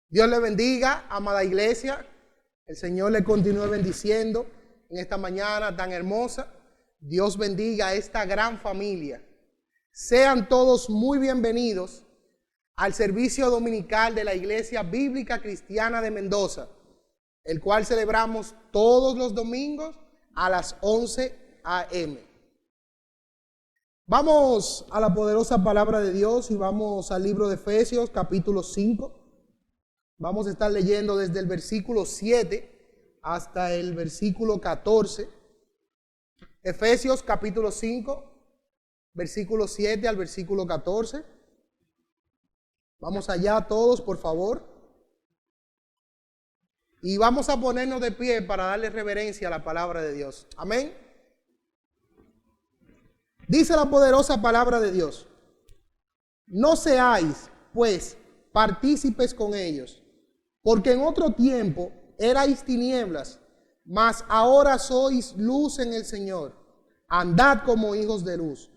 Dios le bendiga, amada iglesia. El Señor le continúe bendiciendo en esta mañana tan hermosa. Dios bendiga a esta gran familia. Sean todos muy bienvenidos al servicio dominical de la Iglesia Bíblica Cristiana de Mendoza, el cual celebramos todos los domingos a las 11 a.m. Vamos a la poderosa palabra de Dios y vamos al libro de Efesios, capítulo 5. Vamos a estar leyendo desde el versículo 7 hasta el versículo 14. Efesios, capítulo 5, versículo 7 al versículo 14. Vamos allá todos, por favor. Y vamos a ponernos de pie para darle reverencia a la palabra de Dios. Amén. Dice la poderosa palabra de Dios: no seáis, pues, partícipes con ellos, porque en otro tiempo erais tinieblas, mas ahora sois luz en el Señor. Andad como hijos de luz.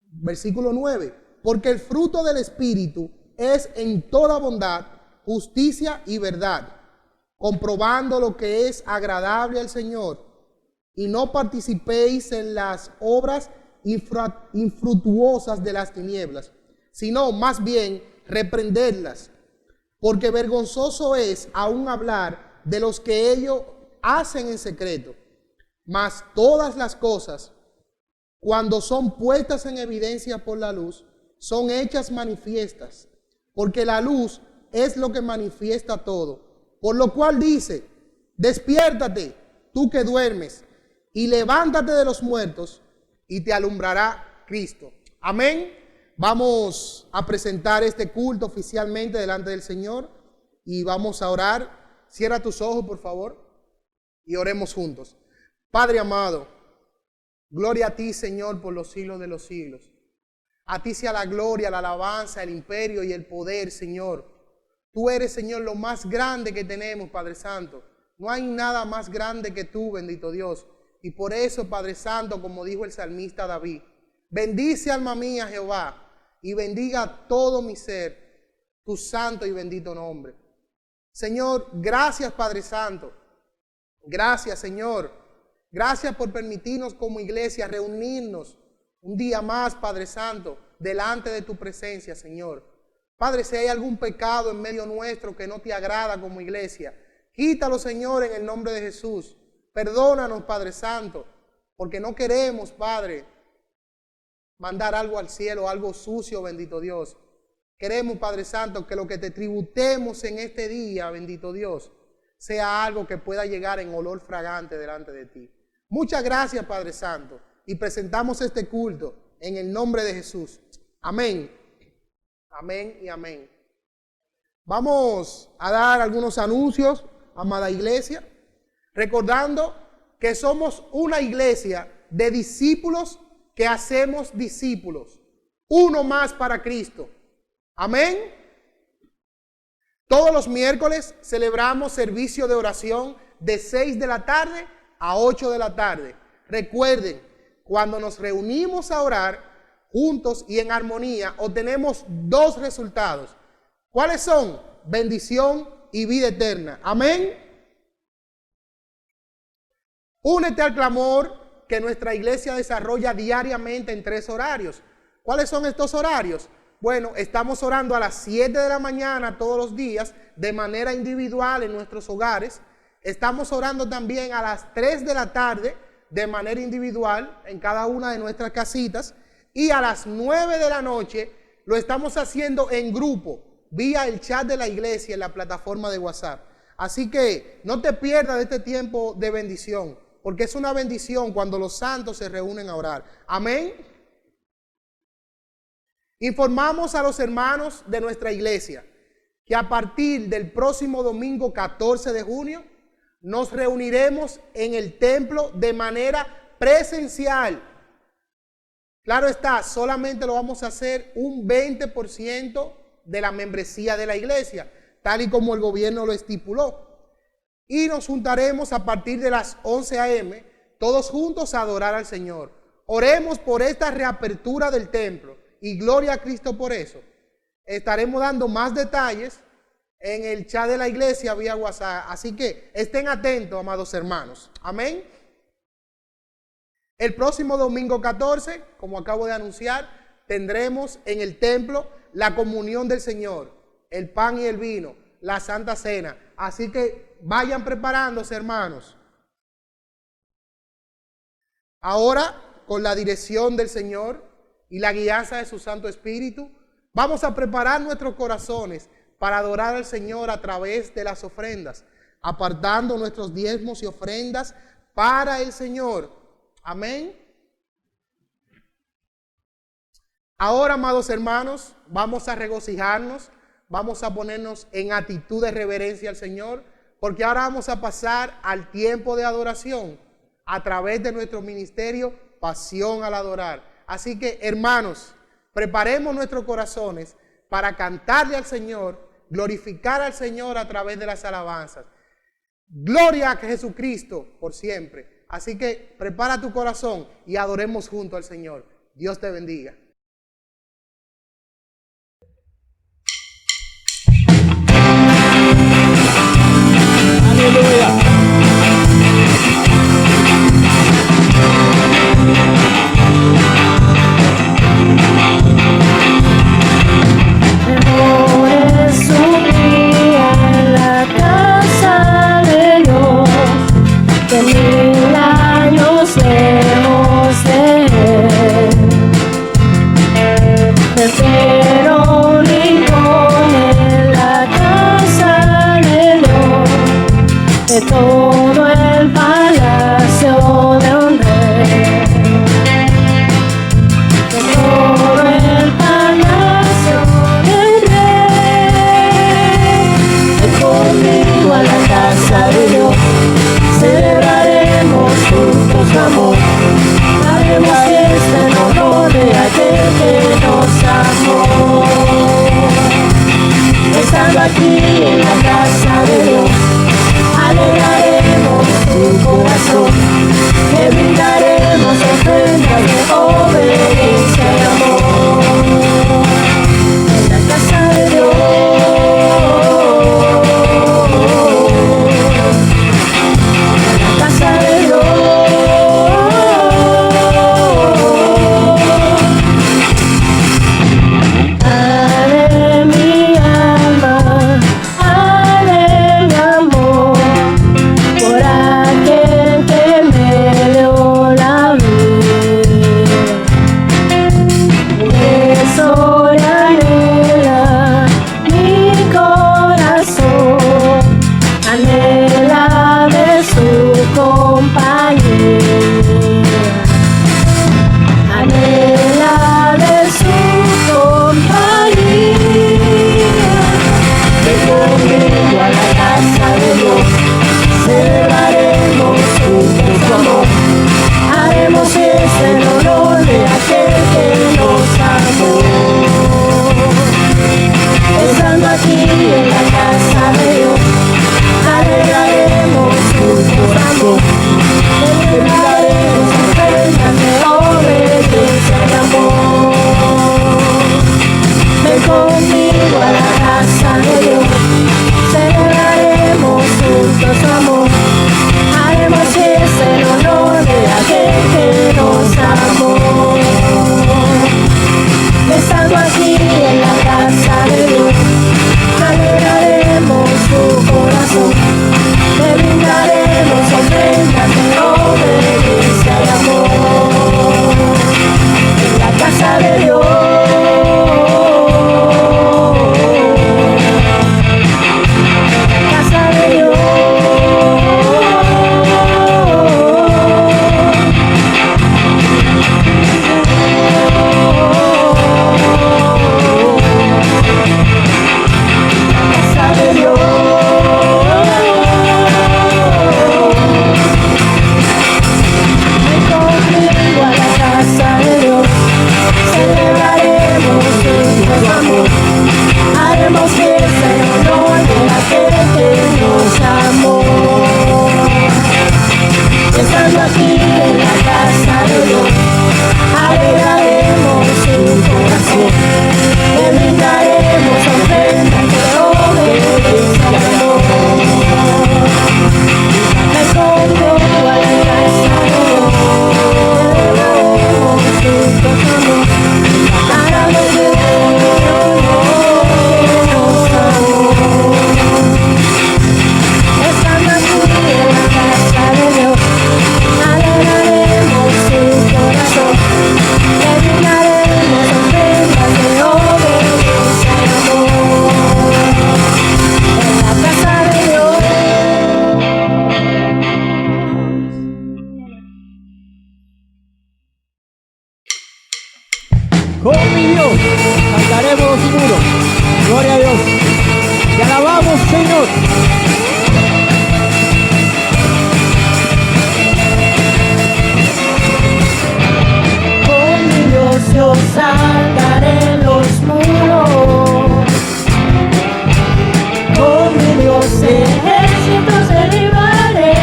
Versículo 9. Porque el fruto del Espíritu es en toda bondad, justicia y verdad, comprobando lo que es agradable al Señor, y no participéis en las obras infructuosas de las tinieblas, sino más bien reprenderlas, porque vergonzoso es aún hablar de los que ellos hacen en secreto. Mas todas las cosas, cuando son puestas en evidencia por la luz, son hechas manifiestas, porque la luz es lo que manifiesta todo. Por lo cual dice: despiértate, tú que duermes, y levántate de los muertos, y te alumbrará Cristo. Amén. Vamos a presentar este culto oficialmente delante del Señor y vamos a orar. Cierra tus ojos, por favor, y oremos juntos. Padre amado, gloria a ti, Señor, por los siglos de los siglos. A ti sea la gloria, la alabanza, el imperio y el poder, Señor. Tú eres, Señor, lo más grande que tenemos, Padre Santo. No hay nada más grande que tú, bendito Dios. Y por eso, Padre Santo, como dijo el salmista David: bendice, alma mía, Jehová, y bendiga todo mi ser, tu santo y bendito nombre. Señor, gracias, Padre Santo. Gracias, Señor. Gracias por permitirnos como iglesia reunirnos un día más, Padre Santo, delante de tu presencia, Señor. Padre, si hay algún pecado en medio nuestro que no te agrada como iglesia, quítalo, Señor, en el nombre de Jesús. Perdónanos, Padre Santo, porque no queremos, Padre, mandar algo al cielo, algo sucio, bendito Dios. Queremos, Padre Santo, que lo que te tributemos en este día, bendito Dios, sea algo que pueda llegar en olor fragante delante de ti. Muchas gracias, Padre Santo, y presentamos este culto en el nombre de Jesús. Amén. Amén y amén. Vamos a dar algunos anuncios, amada iglesia, recordando que somos una iglesia de discípulos que hacemos discípulos. Uno más para Cristo. Amén. Todos los miércoles celebramos servicio de oración de 6 de la tarde a 8 de la tarde. Recuerden, cuando nos reunimos a orar juntos y en armonía, obtenemos dos resultados. ¿Cuáles son? Bendición y vida eterna. Amén. Únete al clamor que nuestra iglesia desarrolla diariamente en 3 horarios. ¿Cuáles son estos horarios? Bueno, estamos orando a las 7 de la mañana todos los días de manera individual en nuestros hogares. Estamos orando también a las 3 de la tarde de manera individual en cada una de nuestras casitas. Y a las 9 de la noche lo estamos haciendo en grupo, vía el chat de la iglesia en la plataforma de WhatsApp. Así que no te pierdas de este tiempo de bendición, porque es una bendición cuando los santos se reúnen a orar. Amén. Informamos a los hermanos de nuestra iglesia que a partir del próximo domingo 14 de junio nos reuniremos en el templo de manera presencial. Claro está, solamente lo vamos a hacer un 20% de la membresía de la iglesia, tal y como el gobierno lo estipuló. Y nos juntaremos a partir de las 11 a.m., todos juntos a adorar al Señor. Oremos por esta reapertura del templo y gloria a Cristo por eso. Estaremos dando más detalles en el chat de la iglesia vía WhatsApp. Así que estén atentos, amados hermanos. Amén. El próximo domingo 14, como acabo de anunciar, tendremos en el templo la comunión del Señor, el pan y el vino, la Santa Cena. Así que vayan preparándose, hermanos. Ahora, con la dirección del Señor y la guianza de su Santo Espíritu, vamos a preparar nuestros corazones para adorar al Señor a través de las ofrendas, apartando nuestros diezmos y ofrendas para el Señor. Amén. Ahora, amados hermanos, vamos a regocijarnos, vamos a ponernos en actitud de reverencia al Señor, porque ahora vamos a pasar al tiempo de adoración a través de nuestro ministerio Pasión al Adorar. Así que, hermanos, preparemos nuestros corazones para cantarle al Señor, glorificar al Señor a través de las alabanzas. Gloria a Jesucristo por siempre. Así que prepara tu corazón y adoremos junto al Señor. Dios te bendiga. Aleluya. Mejor es un día en la casa de Dios que 1000 años lejos de Él. Prefiero un rincón en la casa de Dios que todo el palacio de un rey. Que todo el palacio del rey. Ven conmigo a la casa de Dios, celebraremos juntos su amor. Haremos fiesta en honor de aquel que nos amó. Estando aquí en la casa de Dios, alegraremos tu corazón, que brindaremos ofrendas de obediencia y amor. En la casa de Dios, en la casa de Dios. Ale mi alma, ale mi amor, por aquel que me dio la vida. Eso anhela mi corazón, anhela de su compañía, anhela de su compañía. Ven conmigo a la casa de Dios, celebraremos juntos su amor. Haremos fiesta en honor de aquel que nos amó. Estando aquí en la casa de Dios, alegraremos juntos amor. Celebraremos ofrendas de obediencia y amor. Ven conmigo a la casa de Dios, celebraremos juntos su amor. Haremos fiesta en honor de aquel que nos amó. Estando aquí en la casa de Dios, alegraremos tu corazón, te brindaremos ofrendas de obediencia y amor. En la casa de Dios, en la casa de Dios. Casa de Dios. Ven conmigo a la casa de Dios, celebraremos juntos amor. Haremos fiesta en honor de aquel que nos amó. Estando aquí en la casa de Dios, alegraremos su corazón, le brindaremos ofrendas de obediencia. Con mi Dios saltaremos los muros. Gloria a Dios. Te alabamos, Señor. Con mi Dios yo saltaré los muros. Con mi Dios ejércitos derribaré.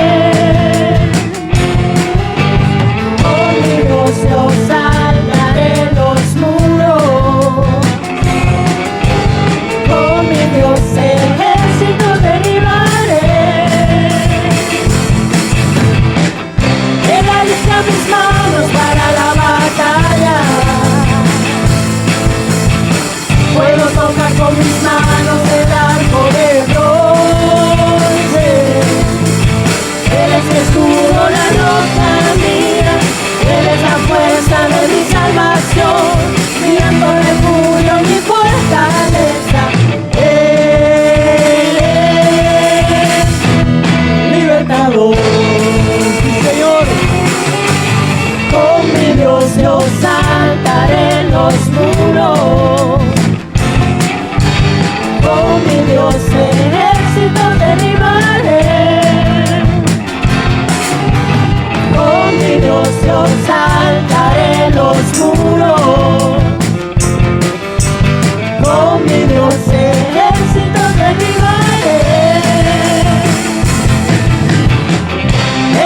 Con mi Dios yo saltaré los muros. Con mi Dios ejércitos derribaré. Él alza mis manos para la batalla. Puedo tocar con mis manos el arco de bronce. Él es mi escudo, la roca mía. Él es la fuerza de mi salvación, mi alto refugio, mi fortaleza. Él es libertador, sí, Señor. Con mi Dios yo saltaré los muros. Con mi Dios ejército derribaré. Con mi Dios yo saltaré los muros. Con mi Dios ejército derribaré.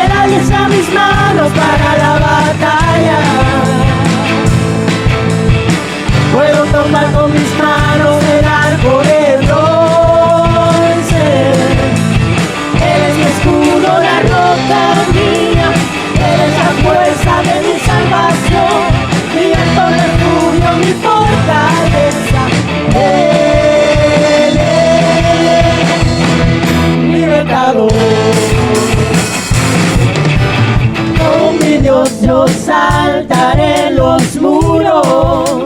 Él alienta mis manos para la batalla. Puedo tomar con mis manos el arco de bronce. Él es mi escudo, la roca mía. Él es la fuerza de mi salvación, mi alto refugio, mi fortaleza. Él es libertador. Con mi Dios yo saltaré los muros.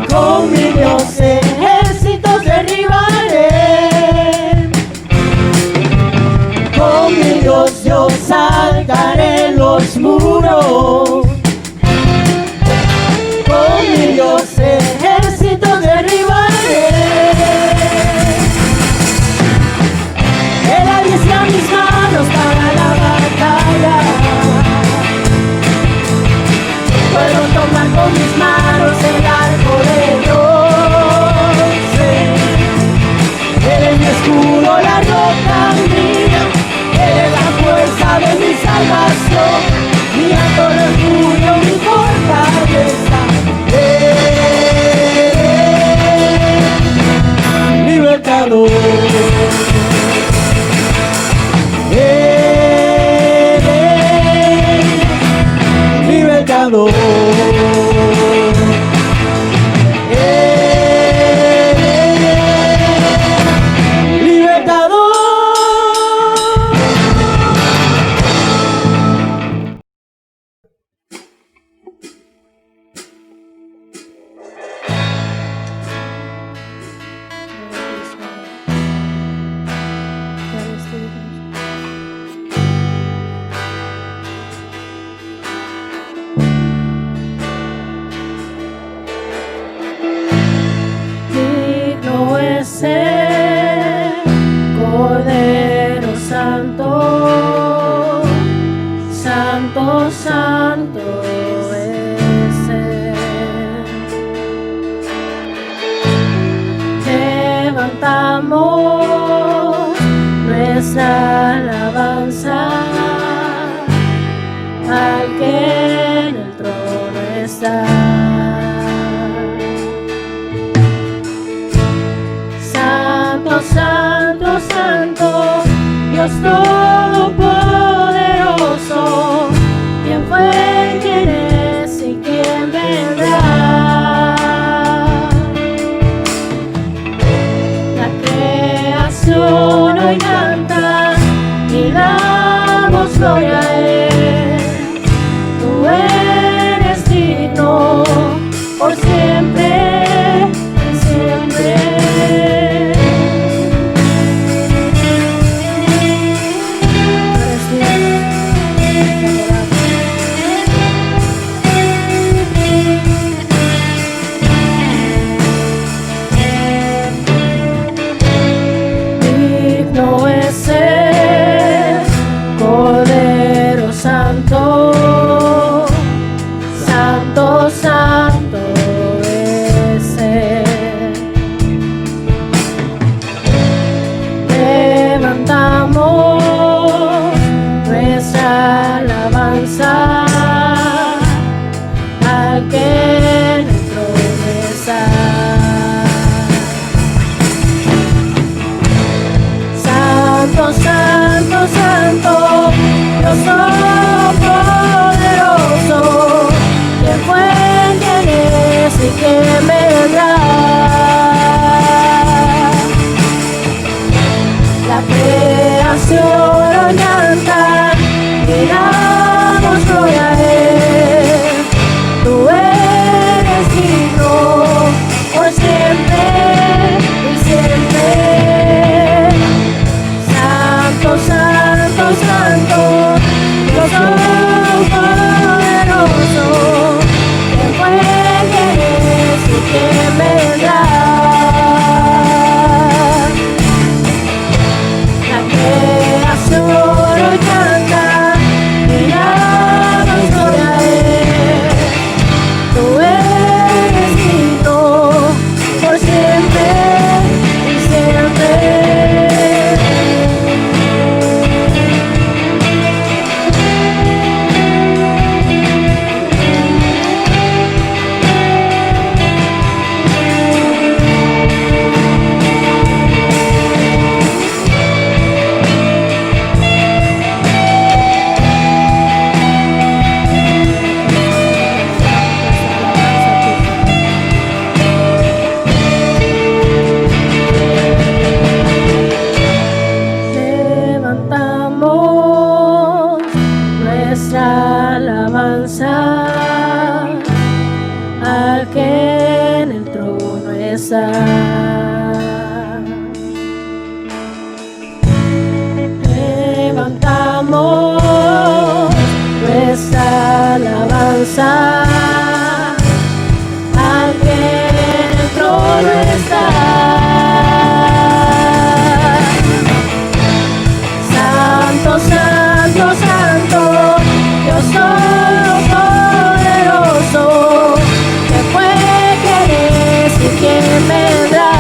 Con mi Dios ejércitos derribaré. Con mi Dios yo saltaré los muros. Con mi Dios ejércitos derribaré. Él alienta mis manos para la batalla. Puedo tomar con mis manos el arco de bronce. Él es mi escudo, la roca mía. Él es la fuerza de mi salvación, mi alto refugio, mi fortaleza. Libertador. Libertador. Libertador. Digno es el Cordero Santo, Santo, Santo es Él. Levantamos nuestra alabanza al que en el trono está. Santo, Santo, Santo, Dios Todopoderoso, ¿quién fue, quién es y quién vendrá? La creación hoy canta y damos gloria a Él. Tú eres digno por siempre, siempre. Tú eres digno. poderoso, que fue, que es y que vendrá. La creación hoy canta y la gloria es. Tú eres digno por siempre y siempre. Levantamos nuestra alabanza al que en el trono está. Levantamos nuestra alabanza al que en el trono está. Santo, santo, santo, Dios todopoderoso, que fue, que es y que vendrá.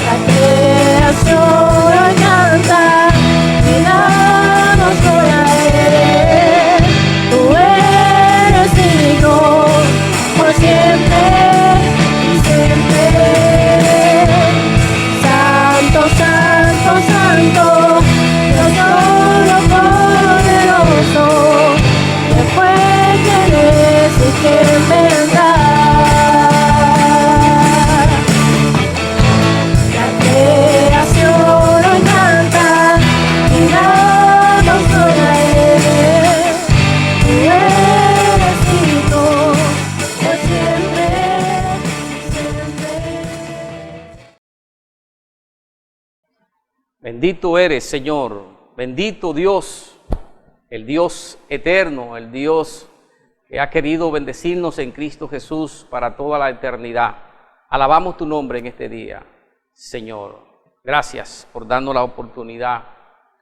La creación hoy canta y damos gloria a Él. Tú eres digno por siempre y siempre. Santo, santo, santo, Dios todopoderoso, que fue, que es y que vendrá. La creación hoy canta y damos gloria a Él. Tú eres digno por siempre, siempre. Bendito eres, Señor, bendito Dios, el Dios eterno, el Dios que ha querido bendecirnos en Cristo Jesús para toda la eternidad. Alabamos tu nombre en este día, Señor. Gracias por darnos la oportunidad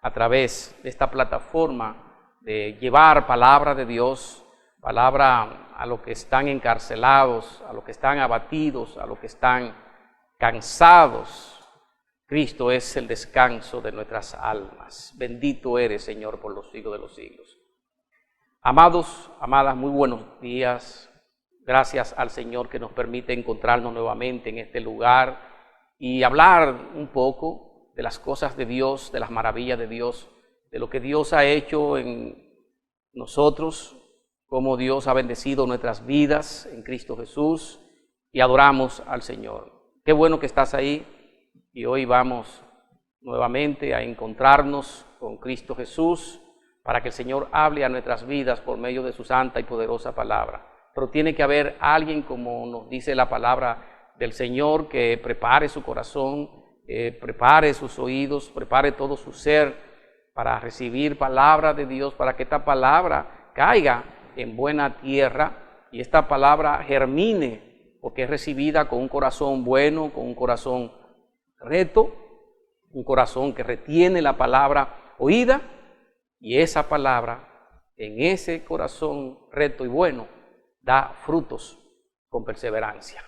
a través de esta plataforma de llevar palabra de Dios, palabra a los que están encarcelados, a los que están abatidos, a los que están cansados. Cristo es el descanso de nuestras almas. Bendito eres, Señor, por los siglos de los siglos. Amados, amadas, muy buenos días. Gracias al Señor que nos permite encontrarnos nuevamente en este lugar y hablar un poco de las cosas de Dios, de las maravillas de Dios, de lo que Dios ha hecho en nosotros, cómo Dios ha bendecido nuestras vidas en Cristo Jesús, y adoramos al Señor. Qué bueno que estás ahí. Y hoy vamos nuevamente a encontrarnos con Cristo Jesús para que el Señor hable a nuestras vidas por medio de su santa y poderosa palabra. Pero tiene que haber alguien, como nos dice la palabra del Señor, que prepare su corazón, prepare sus oídos, prepare todo su ser para recibir palabra de Dios, para que esta palabra caiga en buena tierra y esta palabra germine, porque es recibida con un corazón bueno, con un corazón recto, un corazón que retiene la palabra oída, y esa palabra en ese corazón recto y bueno da frutos con perseverancia.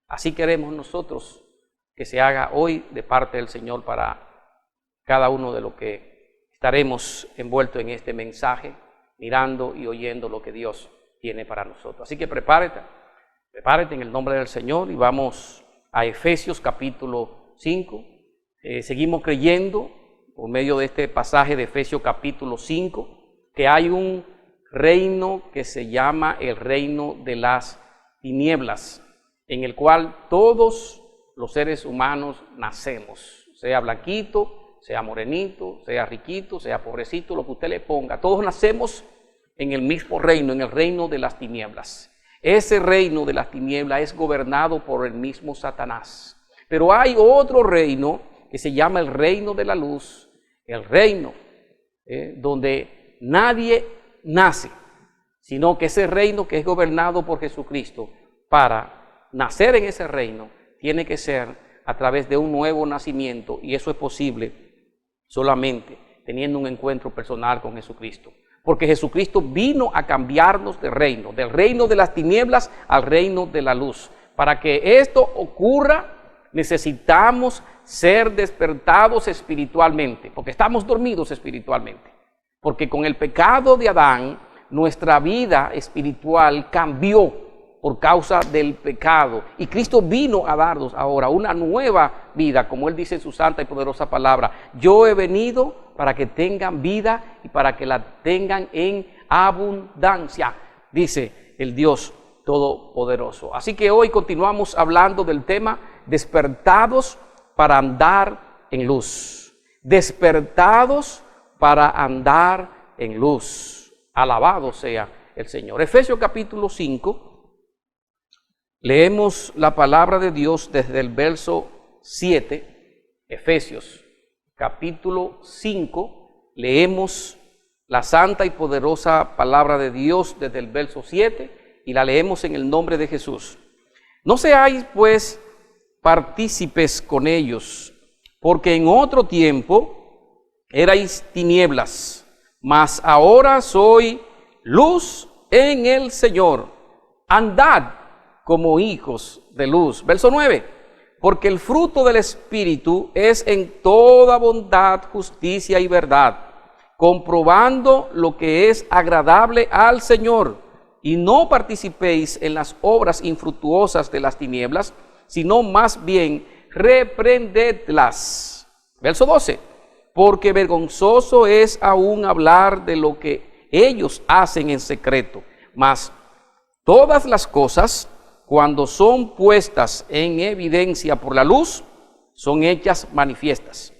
Así queremos nosotros que se haga hoy de parte del Señor para cada uno de los que estaremos envueltos en este mensaje, mirando y oyendo lo que Dios tiene para nosotros. Así que prepárate en el nombre del Señor y vamos a Efesios capítulo 5. Seguimos creyendo por medio de este pasaje de Efesios capítulo 5 que hay un reino que se llama el reino de las tinieblas, en el cual todos los seres humanos nacemos, sea blanquito, sea morenito, sea riquito, sea pobrecito, lo que usted le ponga. Todos nacemos en el mismo reino, en el reino de las tinieblas. Ese reino de las tinieblas es gobernado por el mismo Satanás. Pero hay otro reino que se llama el reino de la luz, el reino donde nadie nace, sino que ese reino que es gobernado por Jesucristo, para nacer en ese reino, tiene que ser a través de un nuevo nacimiento, y eso es posible solamente teniendo un encuentro personal con Jesucristo. Porque Jesucristo vino a cambiarnos de reino, del reino de las tinieblas al reino de la luz. Para que esto ocurra, necesitamos ser despertados espiritualmente, porque estamos dormidos espiritualmente. Porque con el pecado de Adán, nuestra vida espiritual cambió por causa del pecado. Y Cristo vino a darnos ahora una nueva vida, como Él dice en su santa y poderosa palabra. Yo he venido para que tengan vida y para que la tengan en abundancia, dice el Dios Todopoderoso. Así que hoy continuamos hablando del tema despertados para andar en luz. Despertados para andar en luz. Alabado sea el Señor. Efesios capítulo 5. Leemos la palabra de Dios desde el verso 7, Efesios capítulo 5, leemos la santa y poderosa palabra de Dios desde el verso 7 y la leemos en el nombre de Jesús. No seáis pues partícipes con ellos, porque en otro tiempo erais tinieblas, mas ahora soy luz en el Señor. Andad como hijos de luz. Verso 9. Porque el fruto del Espíritu es en toda bondad, justicia y verdad, comprobando lo que es agradable al Señor, y no participéis en las obras infructuosas de las tinieblas, sino más bien reprendedlas. Verso 12. Porque vergonzoso es aún hablar de lo que ellos hacen en secreto, mas todas las cosas, cuando son puestas en evidencia por la luz, son hechas manifiestas,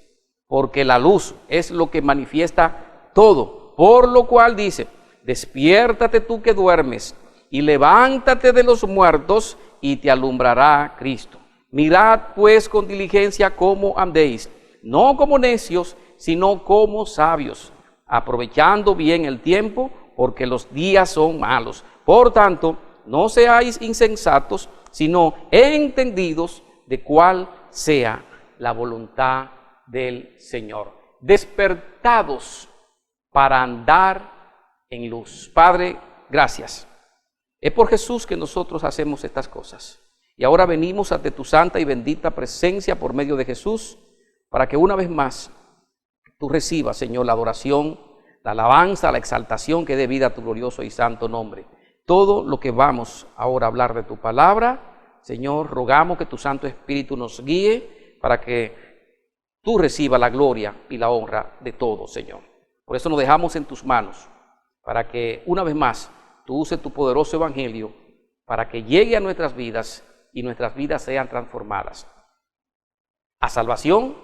porque la luz es lo que manifiesta todo. Por lo cual dice: despiértate tú que duermes, y levántate de los muertos, y te alumbrará Cristo. Mirad pues con diligencia cómo andéis, no como necios, sino como sabios, aprovechando bien el tiempo, porque los días son malos. Por tanto, no seáis insensatos, sino entendidos de cuál sea la voluntad del Señor. Despertados para andar en luz. Padre, gracias. Es por Jesús que nosotros hacemos estas cosas. Y ahora venimos ante tu santa y bendita presencia por medio de Jesús, para que una vez más tú recibas, Señor, la adoración, la alabanza, la exaltación que dé vida a tu glorioso y santo nombre. Todo lo que vamos ahora a hablar de tu palabra, Señor, rogamos que tu Santo Espíritu nos guíe para que tú recibas la gloria y la honra de todo, Señor. Por eso nos dejamos en tus manos, para que una vez más tú uses tu poderoso evangelio para que llegue a nuestras vidas y nuestras vidas sean transformadas a salvación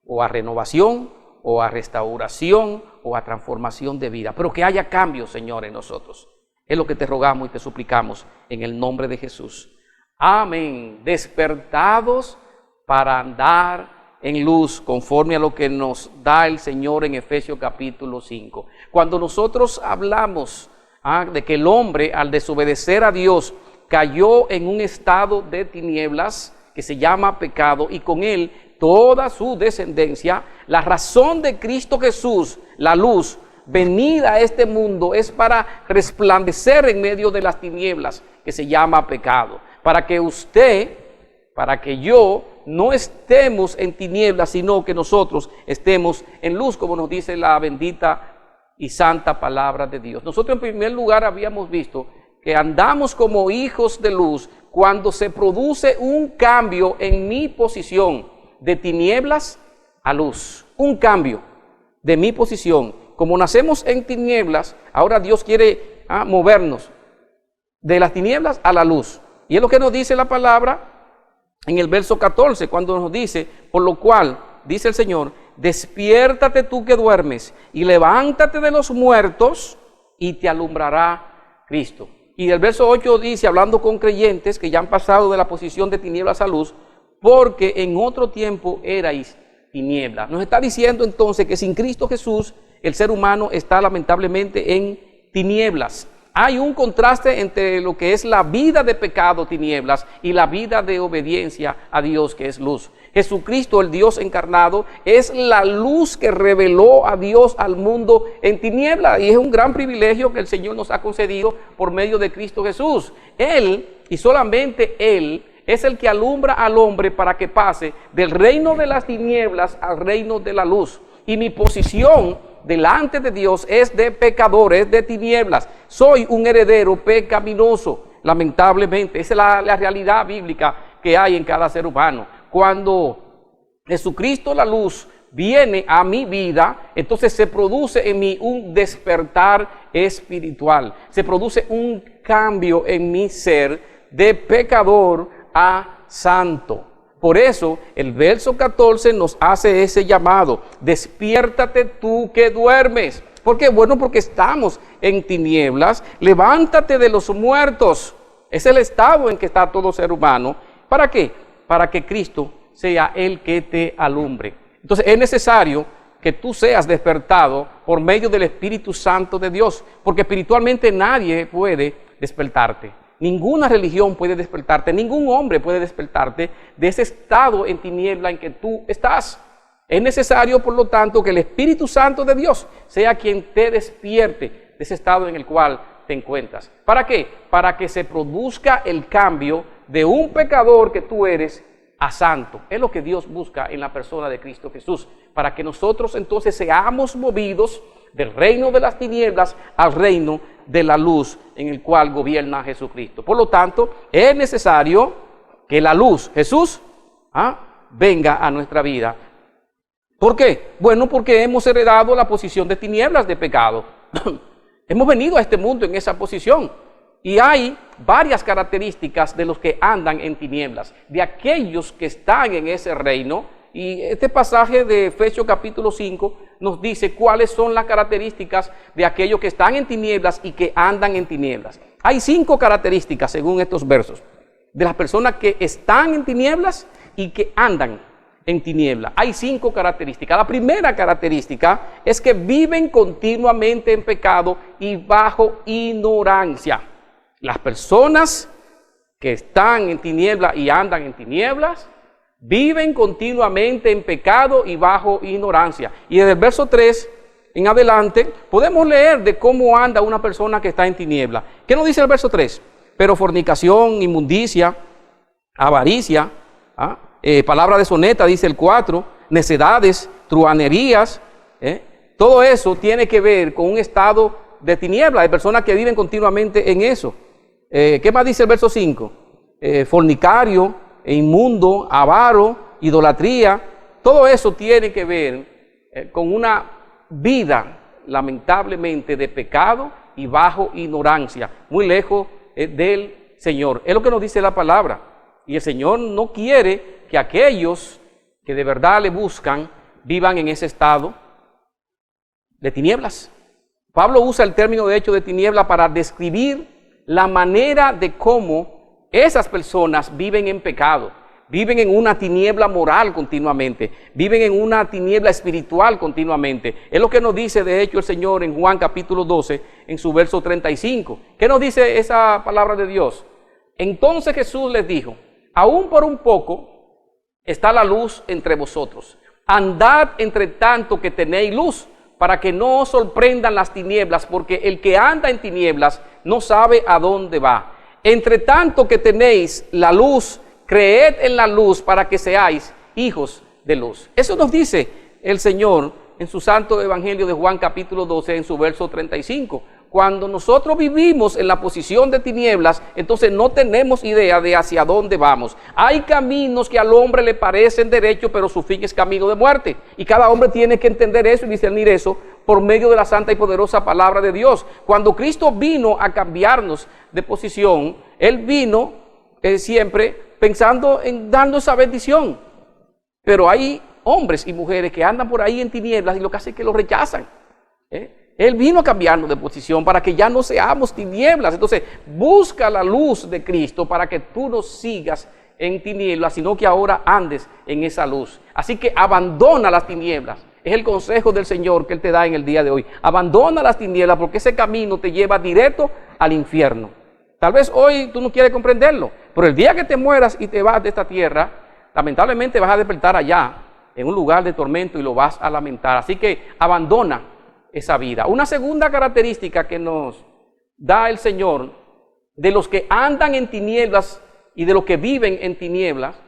o a renovación o a restauración o a transformación de vida, pero que haya cambios, Señor, en nosotros. Es lo que te rogamos y te suplicamos en el nombre de Jesús. Amén. Despertados para andar en luz, conforme a lo que nos da el Señor en Efesios capítulo 5. Cuando nosotros hablamos de que el hombre, al desobedecer a Dios, cayó en un estado de tinieblas que se llama pecado, y con él toda su descendencia, la razón de Cristo Jesús, la luz, venida a este mundo, es para resplandecer en medio de las tinieblas que se llama pecado, para que usted, para que yo no estemos en tinieblas, sino que nosotros estemos en luz, como nos dice la bendita y santa palabra de Dios. Nosotros en primer lugar habíamos visto que andamos como hijos de luz cuando se produce un cambio en mi posición de tinieblas a luz, un cambio de mi posición. Como nacemos en tinieblas, ahora Dios quiere movernos de las tinieblas a la luz. Y es lo que nos dice la palabra en el verso 14, cuando nos dice: por lo cual, dice el Señor, despiértate tú que duermes, y levántate de los muertos, y te alumbrará Cristo. Y el verso 8 dice, hablando con creyentes que ya han pasado de la posición de tinieblas a luz: porque en otro tiempo erais tinieblas. Nos está diciendo entonces que sin Cristo Jesús el ser humano está lamentablemente en tinieblas. Hay un contraste entre lo que es la vida de pecado, tinieblas, y la vida de obediencia a Dios, que es luz. Jesucristo, el Dios encarnado, es la luz que reveló a Dios al mundo en tinieblas, y es un gran privilegio que el Señor nos ha concedido por medio de Cristo Jesús. Él, y solamente Él, es el que alumbra al hombre para que pase del reino de las tinieblas al reino de la luz. Y mi posición delante de Dios es de pecador, es de tinieblas. Soy un heredero pecaminoso, lamentablemente. Esa es la realidad bíblica que hay en cada ser humano. Cuando Jesucristo, la luz, viene a mi vida, entonces se produce en mí un despertar espiritual. Se produce un cambio en mi ser de pecador a santo. Por eso el verso 14 nos hace ese llamado: despiértate tú que duermes. ¿Por qué? Bueno, porque estamos en tinieblas. Levántate de los muertos. Es el estado en que está todo ser humano. ¿Para qué? Para que Cristo sea el que te alumbre. Entonces es necesario que tú seas despertado por medio del Espíritu Santo de Dios, porque espiritualmente nadie puede despertarte. Ninguna religión puede despertarte, ningún hombre puede despertarte de ese estado en tiniebla en que tú estás. Es necesario, por lo tanto, que el Espíritu Santo de Dios sea quien te despierte de ese estado en el cual te encuentras. ¿Para qué? Para que se produzca el cambio de un pecador que tú eres a santo. Es lo que Dios busca en la persona de Cristo Jesús, para que nosotros entonces seamos movidos del reino de las tinieblas al reino de la luz en el cual gobierna Jesucristo. Por lo tanto, es necesario que la luz, Jesús, venga a nuestra vida. ¿Por qué? Bueno, porque hemos heredado la posición de tinieblas, de pecado. Hemos venido a este mundo en esa posición. Y hay varias características de los que andan en tinieblas, de aquellos que están en ese reino. Y este pasaje de Efesios capítulo 5 nos dice cuáles son las características de aquellos que están en tinieblas y que andan en tinieblas. Hay 5 características según estos versos de las personas que están en tinieblas y que andan en tinieblas. Hay 5 características. La primera característica es que viven continuamente en pecado y bajo ignorancia. Las personas que están en tinieblas y andan en tinieblas viven continuamente en pecado y bajo ignorancia. Y desde el verso 3 en adelante podemos leer de cómo anda una persona que está en tiniebla. ¿Qué nos dice el verso 3? Pero fornicación, inmundicia, avaricia, palabra deshonesta, dice el 4, necedades, truhanerías, todo eso tiene que ver con un estado de tiniebla, de personas que viven continuamente en eso. ¿Qué más dice el verso 5? Fornicario, inmundo, avaro, idolatría, todo eso tiene que ver con una vida lamentablemente de pecado y bajo ignorancia, muy lejos del Señor. Es lo que nos dice la palabra. Y el Señor no quiere que aquellos que de verdad le buscan vivan en ese estado de tinieblas. Pablo usa el término de hecho de tiniebla para describir la manera de cómo esas personas viven en pecado, viven en una tiniebla moral continuamente, viven en una tiniebla espiritual continuamente. Es lo que nos dice de hecho el Señor en Juan capítulo 12, en su verso 35. ¿Qué nos dice esa palabra de Dios? Entonces Jesús les dijo: aún por un poco está la luz entre vosotros. Andad entre tanto que tenéis luz, para que no os sorprendan las tinieblas, porque el que anda en tinieblas no sabe a dónde va. Entre tanto que tenéis la luz, creed en la luz para que seáis hijos de luz. Eso nos dice el Señor en su santo evangelio de Juan capítulo 12, en su verso 35. Cuando nosotros vivimos en la posición de tinieblas, entonces no tenemos idea de hacia dónde vamos. Hay caminos que al hombre le parecen derechos, pero su fin es camino de muerte. Y cada hombre tiene que entender eso y discernir eso por medio de la santa y poderosa palabra de Dios. Cuando Cristo vino a cambiarnos de posición, Él vino siempre pensando en darnos esa bendición. Pero hay hombres y mujeres que andan por ahí en tinieblas y lo que hace es que lo rechazan. Él vino a cambiarnos de posición para que ya no seamos tinieblas. Entonces, busca la luz de Cristo para que tú no sigas en tinieblas, sino que ahora andes en esa luz. Así que abandona las tinieblas. Es el consejo del Señor que Él te da en el día de hoy. Abandona las tinieblas porque ese camino te lleva directo al infierno. Tal vez hoy tú no quieres comprenderlo, pero el día que te mueras y te vas de esta tierra, lamentablemente vas a despertar allá, en un lugar de tormento, y lo vas a lamentar. Así que abandona esa vida. Una segunda característica que nos da el Señor de los que andan en tinieblas y de los que viven en tinieblas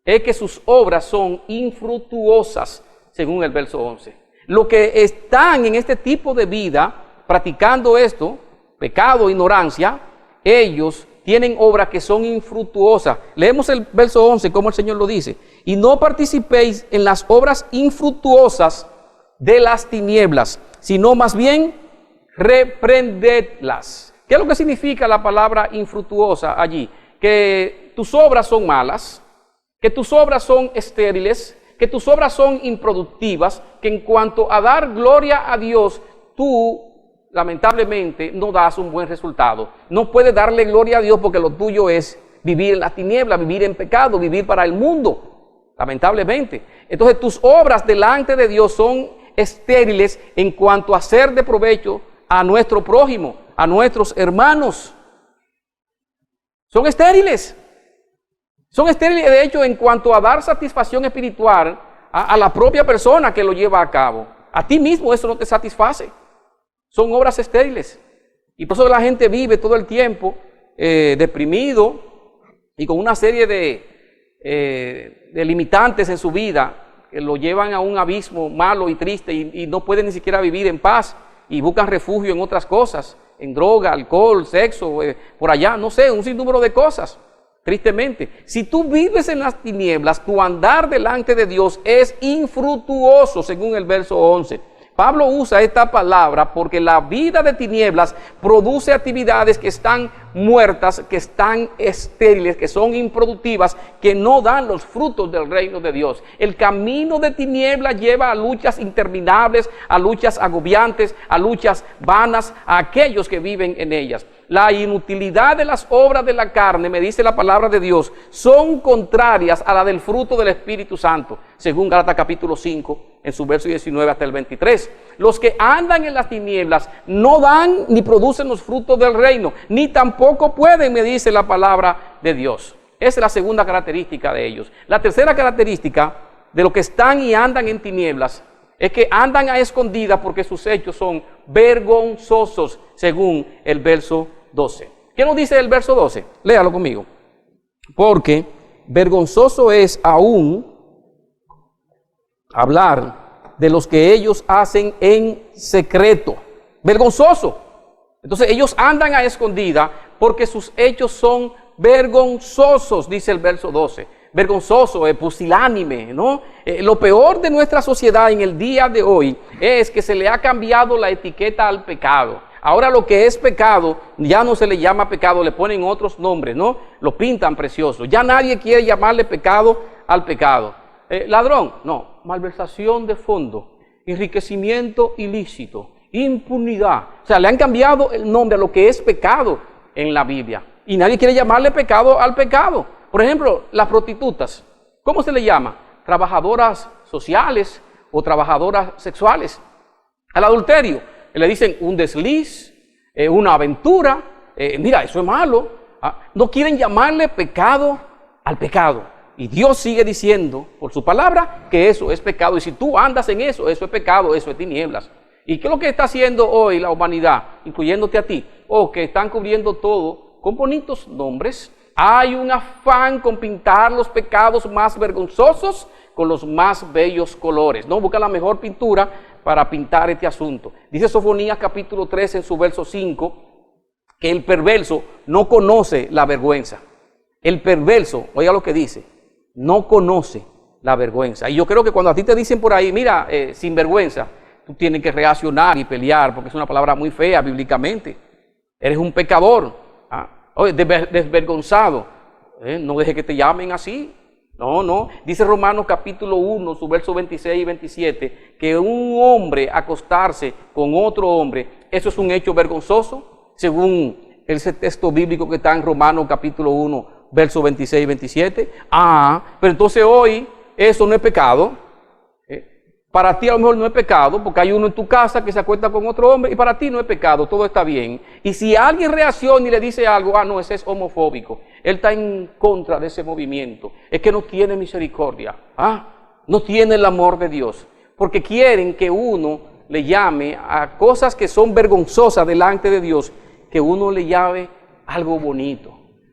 es que sus obras son infructuosas, según el verso 11. Los que están en este tipo de vida, practicando esto, pecado, ignorancia, ellos tienen obras que son infructuosas. Leemos el verso 11, como el Señor lo dice. Y no participéis en las obras infructuosas de las tinieblas, sino más bien reprendedlas. ¿Qué es lo que significa la palabra infructuosa allí? Que tus obras son malas, que tus obras son estériles, que tus obras son improductivas, que en cuanto a dar gloria a Dios, tú lamentablemente no das un buen resultado. No puedes darle gloria a Dios porque lo tuyo es vivir en las tinieblas, vivir en pecado, vivir para el mundo, lamentablemente. Entonces tus obras delante de Dios son estériles en cuanto a ser de provecho a nuestro prójimo, a nuestros hermanos. Son estériles. Son estériles, de hecho, en cuanto a dar satisfacción espiritual a la propia persona que lo lleva a cabo. A ti mismo eso no te satisface. Son obras estériles. Y por eso la gente vive todo el tiempo deprimido y con una serie de limitantes en su vida que lo llevan a un abismo malo y triste y no pueden ni siquiera vivir en paz y buscan refugio en otras cosas, en droga, alcohol, sexo, por allá, no sé, un sinnúmero de cosas. Tristemente, si tú vives en las tinieblas, tu andar delante de Dios es infructuoso, según el verso 11. Pablo usa esta palabra porque la vida de tinieblas produce actividades que están muertas, que están estériles, que son improductivas, que no dan los frutos del reino de Dios. El camino de tinieblas lleva a luchas interminables, a luchas agobiantes, a luchas vanas, a aquellos que viven en ellas. La inutilidad de las obras de la carne, me dice la palabra de Dios, son contrarias a la del fruto del Espíritu Santo, según Gálatas capítulo 5, en su verso 19 hasta el 23. Los que andan en las tinieblas no dan ni producen los frutos del reino, ni tampoco pueden, me dice la palabra de Dios. Esa es la segunda característica de ellos. La tercera característica de los que están y andan en tinieblas es que andan a escondidas porque sus hechos son vergonzosos, según el verso 12. ¿Qué nos dice el verso 12? Léalo conmigo. Porque vergonzoso es aún hablar de los que ellos hacen en secreto. Vergonzoso. Entonces ellos andan a escondida porque sus hechos son vergonzosos, dice el verso 12. Vergonzoso, pusilánime, ¿no? Lo peor de nuestra sociedad en el día de hoy es que se le ha cambiado la etiqueta al pecado. Ahora lo que es pecado ya no se le llama pecado, le ponen otros nombres, ¿no? Lo pintan precioso. Ya nadie quiere llamarle pecado al pecado. Ladrón, no. Malversación de fondo, enriquecimiento ilícito, impunidad. O sea, le han cambiado el nombre a lo que es pecado en la Biblia. Y nadie quiere llamarle pecado al pecado. Por ejemplo, las prostitutas, ¿cómo se le llama? Trabajadoras sociales o trabajadoras sexuales. Al adulterio le dicen un desliz, una aventura, mira, eso es malo. No quieren llamarle pecado al pecado. Y Dios sigue diciendo por su palabra que eso es pecado. Y si tú andas en eso, eso es pecado, eso es tinieblas. ¿Y qué es lo que está haciendo hoy la humanidad, incluyéndote a ti? Que están cubriendo todo con bonitos nombres. Hay un afán con pintar los pecados más vergonzosos con los más bellos colores. No busca la mejor pintura para pintar este asunto. Dice Sofonías capítulo 3 en su verso 5 que el perverso no conoce la vergüenza. El perverso, oiga lo que dice, no conoce la vergüenza. Y yo creo que cuando a ti te dicen por ahí, mira, sin vergüenza, tú tienes que reaccionar y pelear porque es una palabra muy fea bíblicamente. Eres un pecador. Oye, desvergonzado, no deje que te llamen así, no. Dice Romanos capítulo 1, su verso 26 y 27, que un hombre acostarse con otro hombre, eso es un hecho vergonzoso, según ese texto bíblico que está en Romanos capítulo 1, versos 26 y 27. Pero entonces hoy eso no es pecado. Para ti a lo mejor no es pecado, porque hay uno en tu casa que se acuesta con otro hombre, y para ti no es pecado, todo está bien. Y si alguien reacciona y le dice algo, no, ese es homofóbico, él está en contra de ese movimiento, es que no tiene misericordia, no tiene el amor de Dios, porque quieren que uno le llame a cosas que son vergonzosas delante de Dios, que uno le llame algo bonito.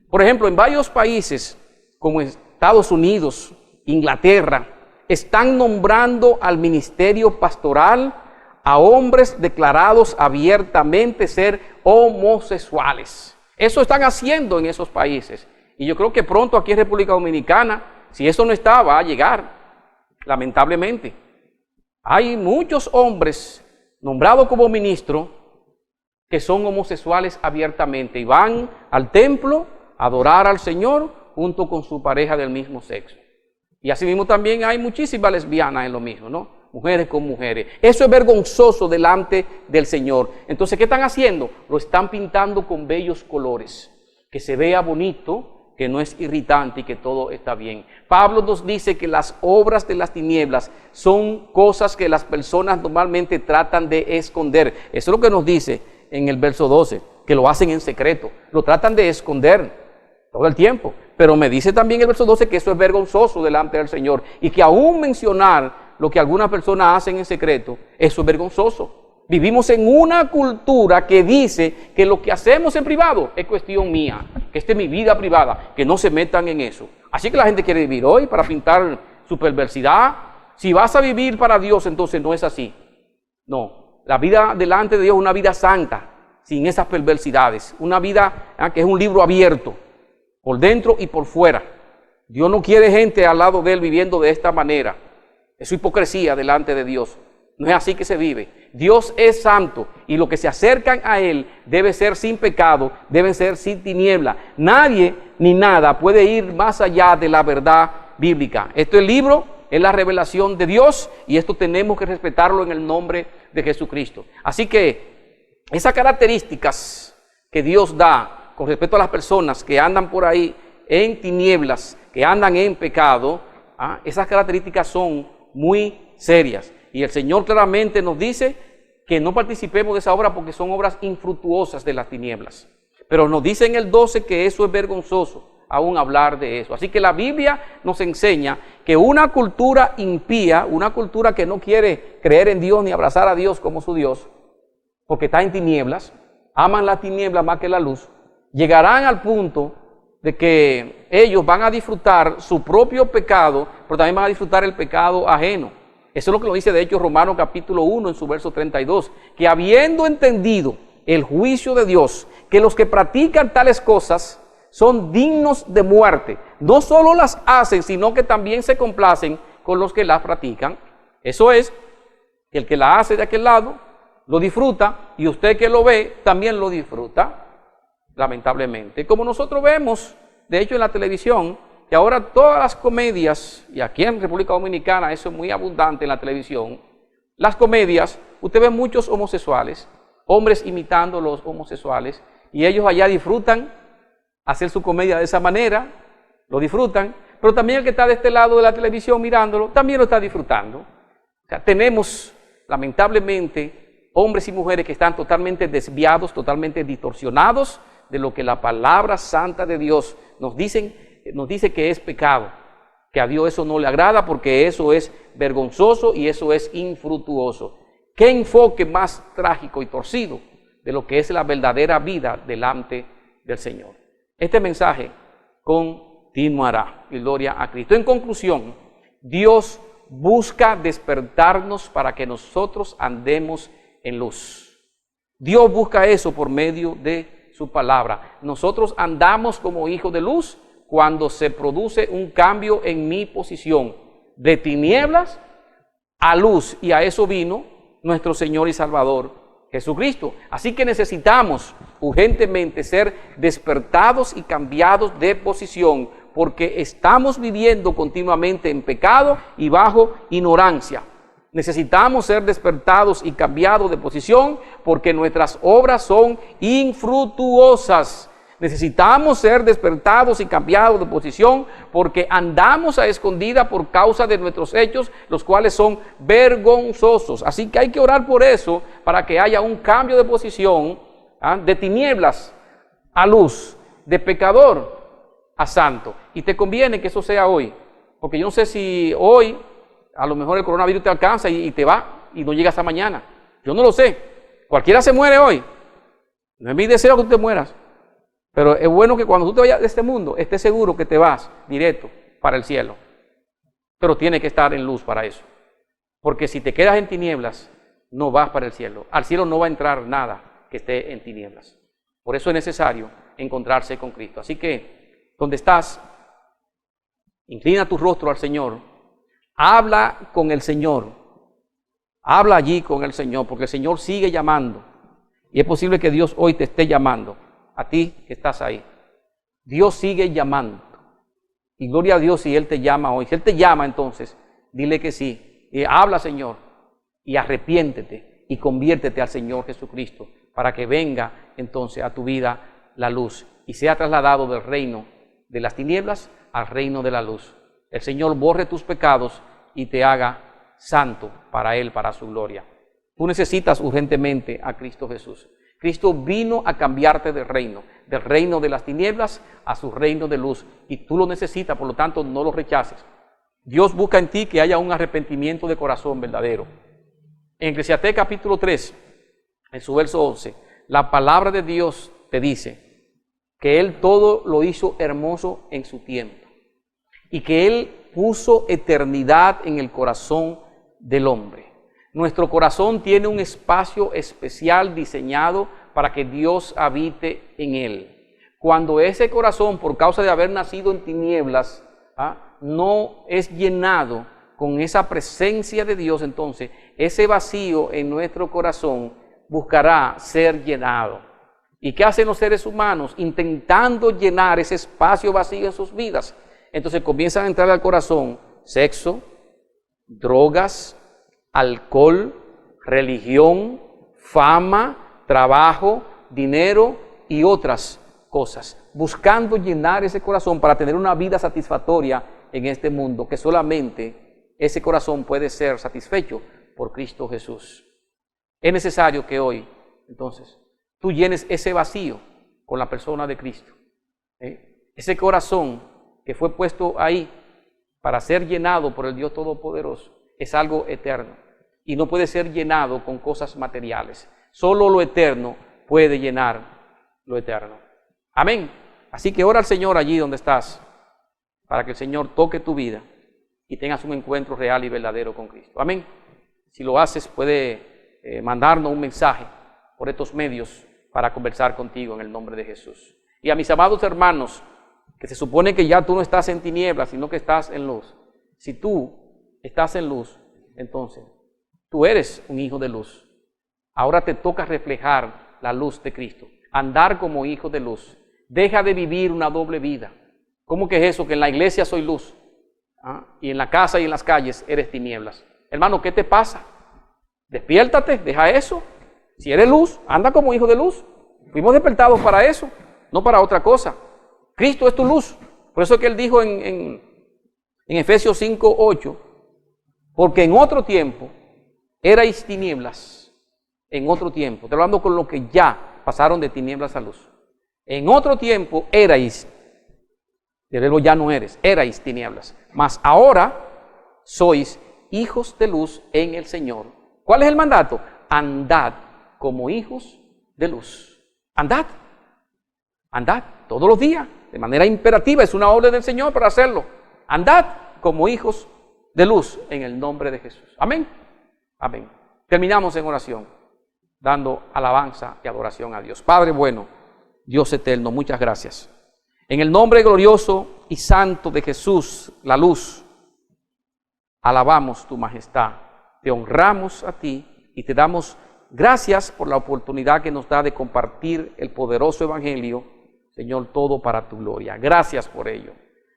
Por ejemplo, en varios países, como Estados Unidos, Inglaterra, están nombrando al ministerio pastoral a hombres declarados abiertamente ser homosexuales. Eso están haciendo en esos países. Y yo creo que pronto aquí en República Dominicana, si eso no está, va a llegar, lamentablemente. Hay muchos hombres nombrados como ministros que son homosexuales abiertamente y van al templo a adorar al Señor junto con su pareja del mismo sexo. Y así mismo también hay muchísimas lesbianas en lo mismo, ¿no? Mujeres con mujeres. Eso es vergonzoso delante del Señor. Entonces, ¿qué están haciendo? Lo están pintando con bellos colores. Que se vea bonito, que no es irritante y que todo está bien. Pablo nos dice que las obras de las tinieblas son cosas que las personas normalmente tratan de esconder. Eso es lo que nos dice en el verso 12, que lo hacen en secreto. Lo tratan de esconder todo el tiempo. Pero me dice también el verso 12 que eso es vergonzoso delante del Señor y que aún mencionar lo que algunas personas hacen en secreto, eso es vergonzoso. Vivimos en una cultura que dice que lo que hacemos en privado es cuestión mía, que esta es mi vida privada, que no se metan en eso. Así que la gente quiere vivir hoy para pintar su perversidad. Si vas a vivir para Dios, entonces no es así. No, la vida delante de Dios es una vida santa, sin esas perversidades, una vida que es un libro abierto, por dentro y por fuera. Dios no quiere gente al lado de Él viviendo de esta manera. Es hipocresía delante de Dios. No es así que se vive. Dios es santo y los que se acercan a Él deben ser sin pecado, deben ser sin tiniebla. Nadie ni nada puede ir más allá de la verdad bíblica. Este libro es la revelación de Dios y esto tenemos que respetarlo en el nombre de Jesucristo. Así que esas características que Dios da con respecto a las personas que andan por ahí en tinieblas, que andan en pecado, esas características son muy serias. Y el Señor claramente nos dice que no participemos de esa obra porque son obras infructuosas de las tinieblas. Pero nos dice en el 12 que eso es vergonzoso, aún hablar de eso. Así que la Biblia nos enseña que una cultura impía, una cultura que no quiere creer en Dios ni abrazar a Dios como su Dios, porque está en tinieblas, aman la tiniebla más que la luz, llegarán al punto de que ellos van a disfrutar su propio pecado, pero también van a disfrutar el pecado ajeno. Eso es lo que lo dice de hecho Romanos capítulo 1 en su verso 32, que habiendo entendido el juicio de Dios, que los que practican tales cosas son dignos de muerte, no solo las hacen, sino que también se complacen con los que las practican. Eso es, el que la hace de aquel lado lo disfruta y usted que lo ve también lo disfruta. Lamentablemente, como nosotros vemos, de hecho en la televisión, que ahora todas las comedias, y aquí en República Dominicana eso es muy abundante en la televisión, las comedias, usted ve muchos homosexuales, hombres imitando a los homosexuales, y ellos allá disfrutan hacer su comedia de esa manera, lo disfrutan, pero también el que está de este lado de la televisión mirándolo, también lo está disfrutando. O sea, tenemos, lamentablemente, hombres y mujeres que están totalmente desviados, totalmente distorsionados, de lo que la palabra santa de Dios nos dice que es pecado, que a Dios eso no le agrada porque eso es vergonzoso y eso es infructuoso. ¿Qué enfoque más trágico y torcido de lo que es la verdadera vida delante del Señor? Este mensaje continuará, y gloria a Cristo. En conclusión, Dios busca despertarnos para que nosotros andemos en luz. Dios busca eso por medio de su palabra. Nosotros andamos como hijos de luz cuando se produce un cambio en mi posición de tinieblas a luz, y a eso vino nuestro Señor y Salvador Jesucristo. Así que necesitamos urgentemente ser despertados y cambiados de posición, porque estamos viviendo continuamente en pecado y bajo ignorancia. Necesitamos ser despertados y cambiados de posición porque nuestras obras son infructuosas. Necesitamos ser despertados y cambiados de posición porque andamos a escondida por causa de nuestros hechos, los cuales son vergonzosos. Así que hay que orar por eso para que haya un cambio de posición, de tinieblas a luz, de pecador a santo. Y te conviene que eso sea hoy, porque yo no sé si hoy a lo mejor el coronavirus te alcanza y te va y no llega hasta mañana. Yo no lo sé. Cualquiera se muere hoy. No es mi deseo que tú te mueras. Pero es bueno que cuando tú te vayas de este mundo, estés seguro que te vas directo para el cielo. Pero tienes que estar en luz para eso. Porque si te quedas en tinieblas, no vas para el cielo. Al cielo no va a entrar nada que esté en tinieblas. Por eso es necesario encontrarse con Cristo. Así que, donde estás, inclina tu rostro al Señor. Habla con el Señor. Habla allí con el Señor, porque el Señor sigue llamando. Y es posible que Dios hoy te esté llamando. A ti que estás ahí. Dios sigue llamando. Y gloria a Dios si Él te llama hoy. Si Él te llama, entonces, dile que sí. Y habla, Señor, y arrepiéntete y conviértete al Señor Jesucristo para que venga entonces a tu vida la luz y sea trasladado del reino de las tinieblas al reino de la luz. El Señor borre tus pecados y te haga santo para Él, para su gloria. Tú necesitas urgentemente a Cristo Jesús. Cristo vino a cambiarte del reino de las tinieblas a su reino de luz. Y tú lo necesitas, por lo tanto, no lo rechaces. Dios busca en ti que haya un arrepentimiento de corazón verdadero. En Eclesiastés capítulo 3, en su verso 11, la palabra de Dios te dice que Él todo lo hizo hermoso en su tiempo. Y que Él puso eternidad en el corazón del hombre. Nuestro corazón tiene un espacio especial diseñado para que Dios habite en él. Cuando ese corazón, por causa de haber nacido en tinieblas, no es llenado con esa presencia de Dios, entonces ese vacío en nuestro corazón buscará ser llenado. ¿Y qué hacen los seres humanos? Intentando llenar ese espacio vacío en sus vidas. Entonces comienzan a entrar al corazón sexo, drogas, alcohol, religión, fama, trabajo, dinero y otras cosas, buscando llenar ese corazón para tener una vida satisfactoria en este mundo, que solamente ese corazón puede ser satisfecho por Cristo Jesús. Es necesario que hoy, entonces, tú llenes ese vacío con la persona de Cristo. Ese corazón que fue puesto ahí para ser llenado por el Dios Todopoderoso es algo eterno y no puede ser llenado con cosas materiales. Solo lo eterno puede llenar lo eterno. Amén. Así que ora al Señor allí donde estás para que el Señor toque tu vida y tengas un encuentro real y verdadero con Cristo. Amén. Si lo haces, puede mandarnos un mensaje por estos medios para conversar contigo en el nombre de Jesús. Y a mis amados hermanos, que se supone que ya tú no estás en tinieblas, sino que estás en luz. Si tú estás en luz, entonces tú eres un hijo de luz. Ahora te toca reflejar la luz de Cristo, andar como hijo de luz. Deja de vivir una doble vida. ¿Cómo que es eso? Que en la iglesia soy luz, y en la casa y en las calles eres tinieblas. Hermano, ¿qué te pasa? Despiértate, deja eso. Si eres luz, anda como hijo de luz. Fuimos despertados para eso, no para otra cosa. Cristo es tu luz. Por eso es que Él dijo en Efesios 5:8, porque en otro tiempo erais tinieblas. En otro tiempo, estoy hablando con los que ya pasaron de tinieblas a luz. En otro tiempo erais, de verbo ya no eres, erais tinieblas. Mas ahora sois hijos de luz en el Señor. ¿Cuál es el mandato? Andad como hijos de luz. Andad. Andad todos los días, de manera imperativa. Es una orden del Señor para hacerlo. Andad como hijos de luz en el nombre de Jesús. Amén. Amén. Terminamos en oración, dando alabanza y adoración a Dios. Padre bueno, Dios eterno, muchas gracias. En el nombre glorioso y santo de Jesús, la luz, alabamos tu majestad, te honramos a ti y te damos gracias por la oportunidad que nos da de compartir el poderoso evangelio, Señor, todo para tu gloria. Gracias por ello.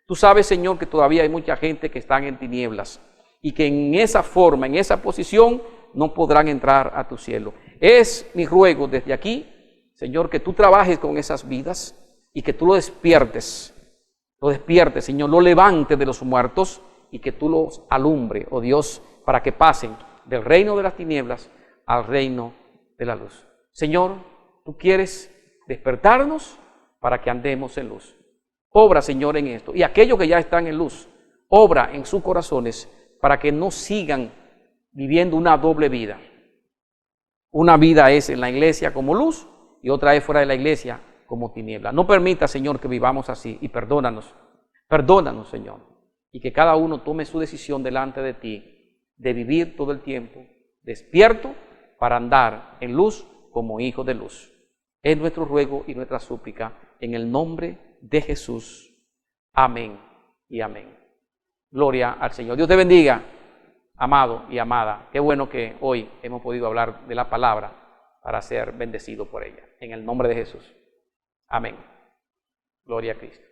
Tú sabes, Señor, que todavía hay mucha gente que están en tinieblas y que en esa forma, en esa posición, no podrán entrar a tu cielo. Es mi ruego desde aquí, Señor, que tú trabajes con esas vidas, y que tú lo despiertes, Señor, lo levantes de los muertos y que tú los alumbre, oh Dios, para que pasen del reino de las tinieblas al reino de la luz. Señor, tú quieres despertarnos para que andemos en luz. Obra, Señor, en esto. Y aquellos que ya están en luz, obra en sus corazones para que no sigan viviendo una doble vida. Una vida es en la iglesia como luz y otra es fuera de la iglesia como tiniebla. No permita, Señor, que vivamos así y perdónanos. Perdónanos, Señor. Y que cada uno tome su decisión delante de ti de vivir todo el tiempo despierto para andar en luz como hijos de luz. Es nuestro ruego y nuestra súplica en el nombre de Jesús. Amén y amén. Gloria al Señor. Dios te bendiga, amado y amada. Qué bueno que hoy hemos podido hablar de la palabra para ser bendecido por ella. En el nombre de Jesús. Amén. Gloria a Cristo.